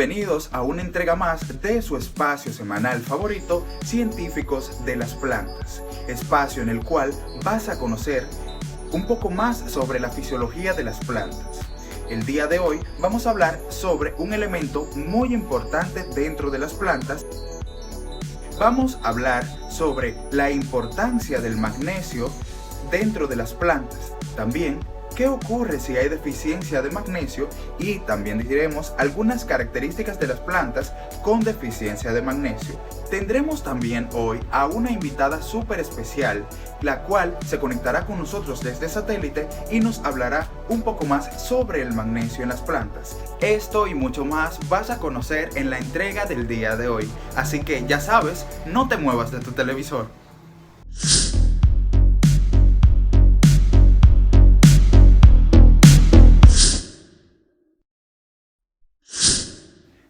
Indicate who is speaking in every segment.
Speaker 1: Bienvenidos a una entrega más de su espacio semanal favorito, Científicos de las Plantas, espacio en el cual vas a conocer un poco más sobre la fisiología de las plantas. El día de hoy vamos a hablar sobre un elemento muy importante dentro de las plantas. Vamos a hablar sobre la importancia del magnesio dentro de las plantas. También, ¿qué ocurre si hay deficiencia de magnesio? Y también diremos algunas características de las plantas con deficiencia de magnesio. Tendremos también hoy a una invitada súper especial, la cual se conectará con nosotros desde satélite y nos hablará un poco más sobre el magnesio en las plantas. Esto y mucho más vas a conocer en la entrega del día de hoy. Así que ya sabes, no te muevas de tu televisor.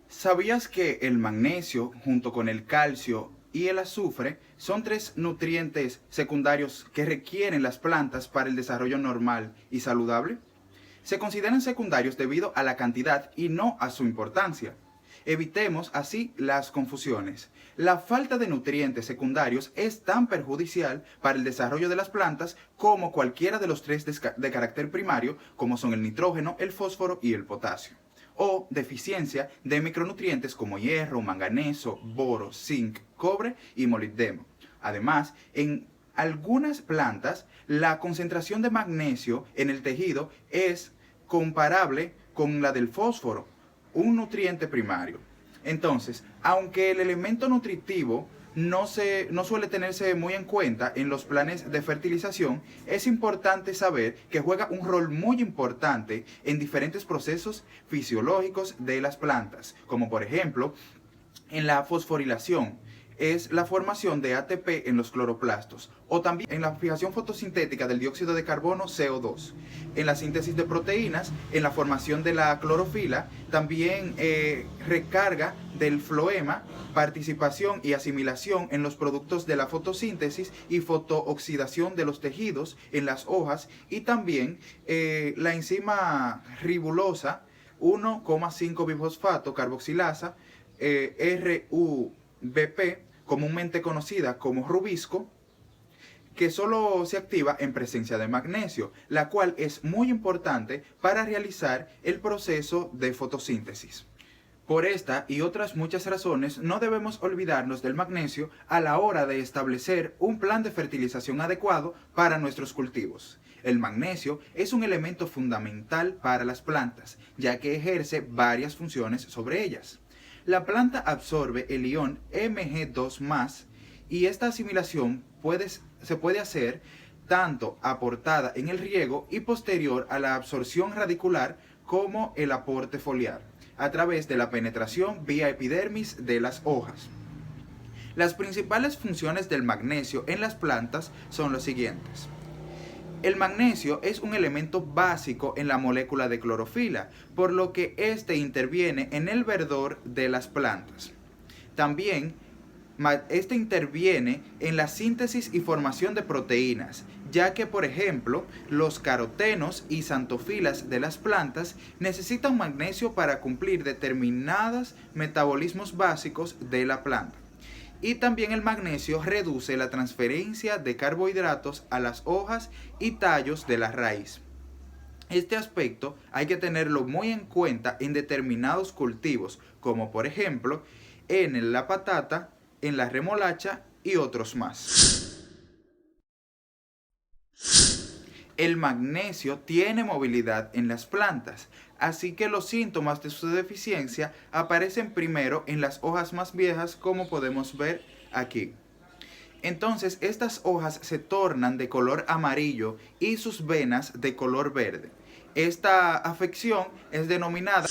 Speaker 1: ¿Sabías que el magnesio, junto con el calcio y el azufre, son tres nutrientes secundarios que requieren las plantas para el desarrollo normal y saludable? Se consideran secundarios debido a la cantidad y no a su importancia. Evitemos así las confusiones. La falta de nutrientes secundarios es tan perjudicial para el desarrollo de las plantas como cualquiera de los tres de carácter primario, como son el nitrógeno, el fósforo y el potasio. O deficiencia de micronutrientes como hierro, manganeso, boro, zinc, cobre y molibdeno. Además, en algunas plantas, la concentración de magnesio en el tejido es comparable con la del fósforo, un nutriente primario. Entonces, aunque el elemento nutritivo no suele tenerse muy en cuenta en los planes de fertilización, es importante saber que juega un rol muy importante en diferentes procesos fisiológicos de las plantas, como por ejemplo en la fosforilación, es la formación de ATP en los cloroplastos, o también en la fijación fotosintética del dióxido de carbono CO2, en la síntesis de proteínas, en la formación de la clorofila, también recarga del floema, participación y asimilación en los productos de la fotosíntesis y fotooxidación de los tejidos en las hojas, y también la enzima ribulosa 1,5-bifosfato carboxilasa, RUBP, comúnmente conocida como rubisco, que solo se activa en presencia de magnesio, la cual es muy importante para realizar el proceso de fotosíntesis. Por esta y otras muchas razones, no debemos olvidarnos del magnesio a la hora de establecer un plan de fertilización adecuado para nuestros cultivos. El magnesio es un elemento fundamental para las plantas, ya que ejerce varias funciones sobre ellas. La planta absorbe el ion Mg2+, y esta asimilación se puede hacer tanto aportada en el riego y posterior a la absorción radicular como el aporte foliar, a través de la penetración vía epidermis de las hojas. Las principales funciones del magnesio en las plantas son los siguientes. El magnesio es un elemento básico en la molécula de clorofila, por lo que este interviene en el verdor de las plantas. También este interviene en la síntesis y formación de proteínas, ya que, por ejemplo, los carotenos y xantofilas de las plantas necesitan magnesio para cumplir determinados metabolismos básicos de la planta. Y también el magnesio reduce la transferencia de carbohidratos a las hojas y tallos de la raíz. Este aspecto hay que tenerlo muy en cuenta en determinados cultivos, como por ejemplo en la patata, en la remolacha y otros más. El magnesio tiene movilidad en las plantas, así que los síntomas de su deficiencia aparecen primero en las hojas más viejas, como podemos ver aquí. Entonces, estas hojas se tornan de color amarillo y sus venas de color verde. Esta afección es denominada,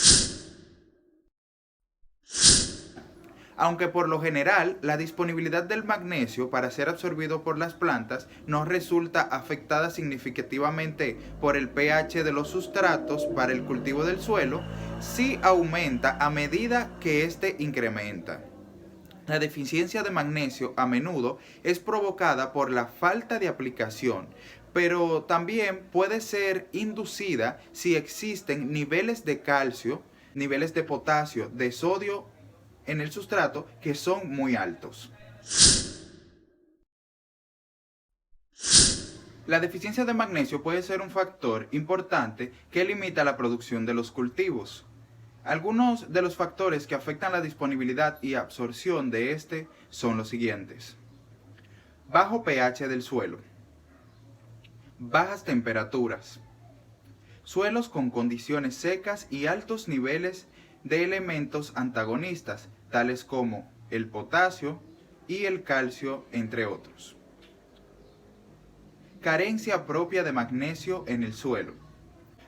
Speaker 1: aunque por lo general la disponibilidad del magnesio para ser absorbido por las plantas no resulta afectada significativamente por el pH de los sustratos para el cultivo del suelo, sí aumenta a medida que éste incrementa. La deficiencia de magnesio a menudo es provocada por la falta de aplicación, pero también puede ser inducida si existen niveles de calcio niveles de potasio, de sodio en el sustrato que son muy altos. La deficiencia de magnesio puede ser un factor importante que limita la producción de los cultivos. Algunos de los factores que afectan la disponibilidad y absorción de este son los siguientes: bajo pH del suelo, bajas temperaturas, suelos con condiciones secas y altos niveles de elementos antagonistas, tales como el potasio y el calcio, entre otros. Carencia propia de magnesio en el suelo.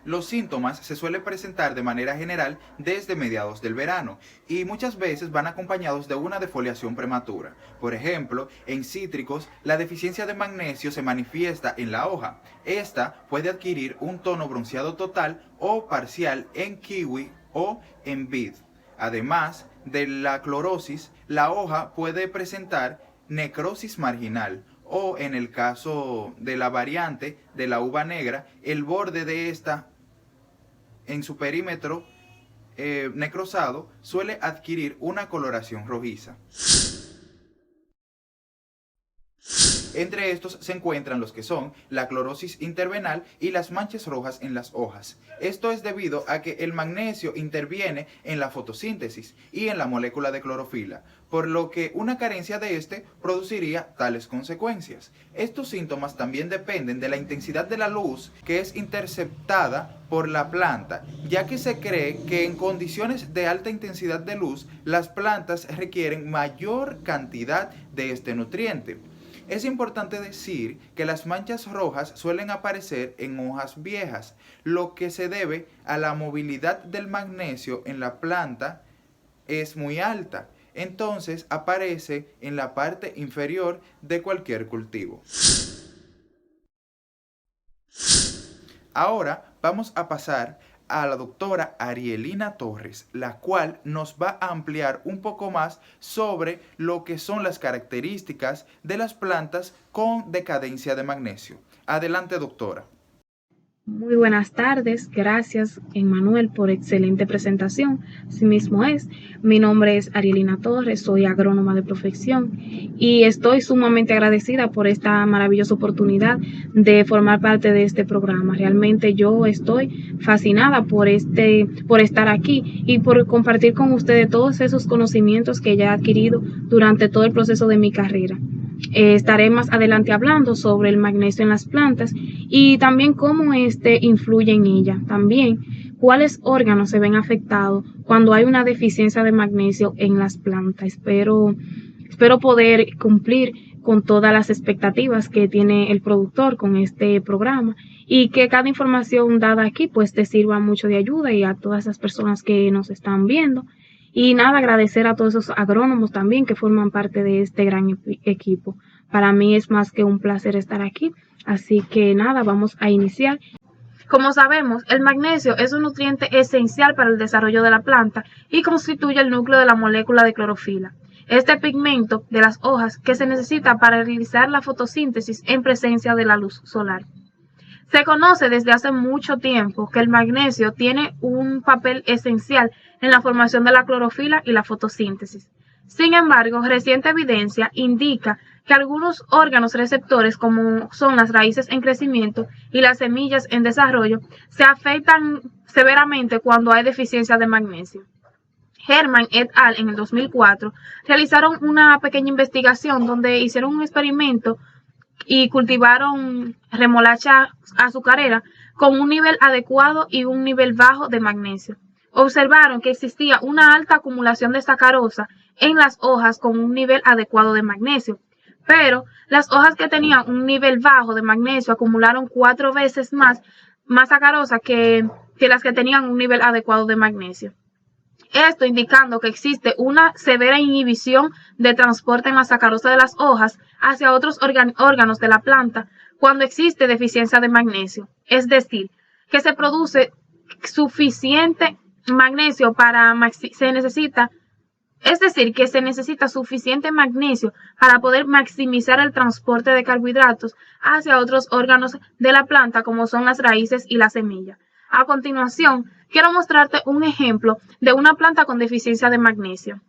Speaker 1: Los síntomas se suelen presentar de manera general desde mediados del verano y muchas veces van acompañados de una defoliación prematura. Por ejemplo, en cítricos, la deficiencia de magnesio se manifiesta en la hoja. Esta puede adquirir un tono bronceado total o parcial en kiwi o en vid. Además de la clorosis, la hoja puede presentar necrosis marginal, o en el caso de la variante de la uva negra, el borde de esta en su perímetro necrosado suele adquirir una coloración rojiza. Entre estos se encuentran los que son la clorosis intervenal y las manchas rojas en las hojas. Esto es debido a que el magnesio interviene en la fotosíntesis y en la molécula de clorofila, por lo que una carencia de este produciría tales consecuencias. Estos síntomas también dependen de la intensidad de la luz que es interceptada por la planta, ya que se cree que en condiciones de alta intensidad de luz, las plantas requieren mayor cantidad de este nutriente. Es importante decir que las manchas rojas suelen aparecer en hojas viejas, lo que se debe a la movilidad del magnesio en la planta es muy alta. Entonces aparece en la parte inferior de cualquier cultivo. Ahora vamos a pasar a la doctora Arielina Torres, la cual nos va a ampliar un poco más sobre lo que son las características de las plantas con decadencia de magnesio. Adelante, doctora.
Speaker 2: Muy buenas tardes, gracias Emmanuel por excelente presentación. Así mismo es, mi nombre es Arielina Torres, soy agrónoma de profesión y estoy sumamente agradecida por esta maravillosa oportunidad de formar parte de este programa. Realmente yo estoy fascinada por estar aquí y por compartir con ustedes todos esos conocimientos que ya he adquirido durante todo el proceso de mi carrera. Estaré más adelante hablando sobre el magnesio en las plantas y también cómo este influye en ella. También cuáles órganos se ven afectados cuando hay una deficiencia de magnesio en las plantas. Espero poder cumplir con todas las expectativas que tiene el productor con este programa y que cada información dada aquí pues te sirva mucho de ayuda y a todas las personas que nos están viendo. Y nada, agradecer a todos esos agrónomos también que forman parte de este gran equipo. Para mí es más que un placer estar aquí. Así que nada, vamos a iniciar. Como sabemos, el magnesio es un nutriente esencial para el desarrollo de la planta y constituye el núcleo de la molécula de clorofila. Este pigmento de las hojas que se necesita para realizar la fotosíntesis en presencia de la luz solar. Se conoce desde hace mucho tiempo que el magnesio tiene un papel esencial en la formación de la clorofila y la fotosíntesis. Sin embargo, reciente evidencia indica que algunos órganos receptores, como son las raíces en crecimiento y las semillas en desarrollo, se afectan severamente cuando hay deficiencia de magnesio. Herman et al. En el 2004 realizaron una pequeña investigación donde hicieron un experimento y cultivaron remolacha azucarera con un nivel adecuado y un nivel bajo de magnesio. Observaron que existía una alta acumulación de sacarosa en las hojas con un nivel adecuado de magnesio, pero las hojas que tenían un nivel bajo de magnesio acumularon 4 veces más sacarosa que las que tenían un nivel adecuado de magnesio. Esto indicando que existe una severa inhibición de transporte en la sacarosa de las hojas hacia otros órganos de la planta cuando existe deficiencia de magnesio. Es decir, que se produce suficiente magnesio se necesita suficiente magnesio para poder maximizar el transporte de carbohidratos hacia otros órganos de la planta como son las raíces y la semilla. A continuación, quiero mostrarte un ejemplo de una planta con deficiencia de magnesio.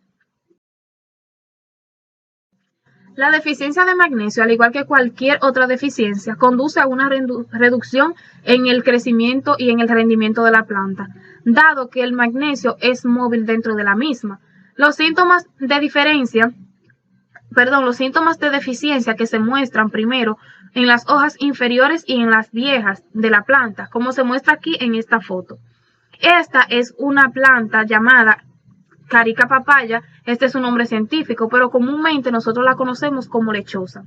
Speaker 2: La deficiencia de magnesio, al igual que cualquier otra deficiencia, conduce a una reducción en el crecimiento y en el rendimiento de la planta, dado que el magnesio es móvil dentro de la misma. Los síntomas de deficiencia que se muestran primero en las hojas inferiores y en las viejas de la planta, como se muestra aquí en esta foto. Esta es una planta llamada Carica papaya, este es su nombre científico, pero comúnmente nosotros la conocemos como lechosa.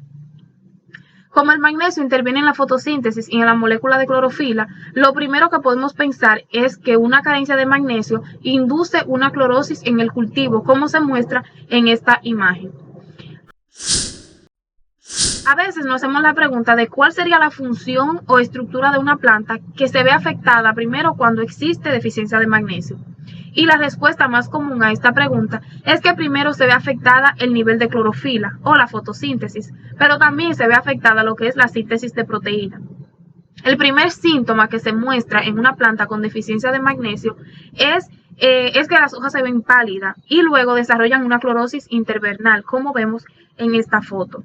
Speaker 2: Como el magnesio interviene en la fotosíntesis y en la molécula de clorofila, lo primero que podemos pensar es que una carencia de magnesio induce una clorosis en el cultivo, como se muestra en esta imagen. A veces nos hacemos la pregunta de cuál sería la función o estructura de una planta que se ve afectada primero cuando existe deficiencia de magnesio. Y la respuesta más común a esta pregunta es que primero se ve afectada el nivel de clorofila o la fotosíntesis, pero también se ve afectada lo que es la síntesis de proteína. El primer síntoma que se muestra en una planta con deficiencia de magnesio es que las hojas se ven pálidas y luego desarrollan una clorosis intervernal, como vemos en esta foto.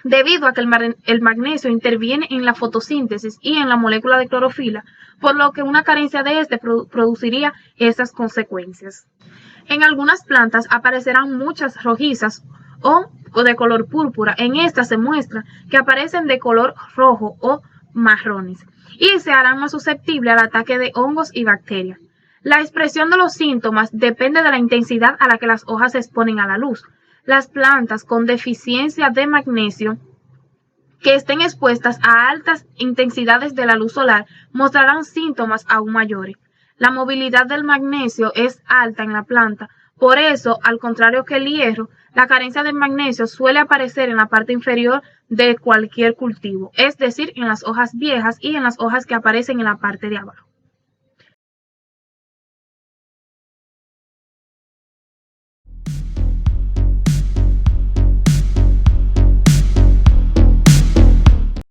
Speaker 2: Debido a que el magnesio interviene en la fotosíntesis y en la molécula de clorofila, por lo que una carencia de este produciría esas consecuencias. En algunas plantas aparecerán muchas rojizas o de color púrpura. En estas se muestra que aparecen de color rojo o marrones y se harán más susceptibles al ataque de hongos y bacterias. La expresión de los síntomas depende de la intensidad a la que las hojas se exponen a la luz. Las plantas con deficiencia de magnesio que estén expuestas a altas intensidades de la luz solar mostrarán síntomas aún mayores. La movilidad del magnesio es alta en la planta, por eso, al contrario que el hierro, la carencia de magnesio suele aparecer en la parte inferior de cualquier cultivo, es decir, en las hojas viejas y en las hojas que aparecen en la parte de abajo.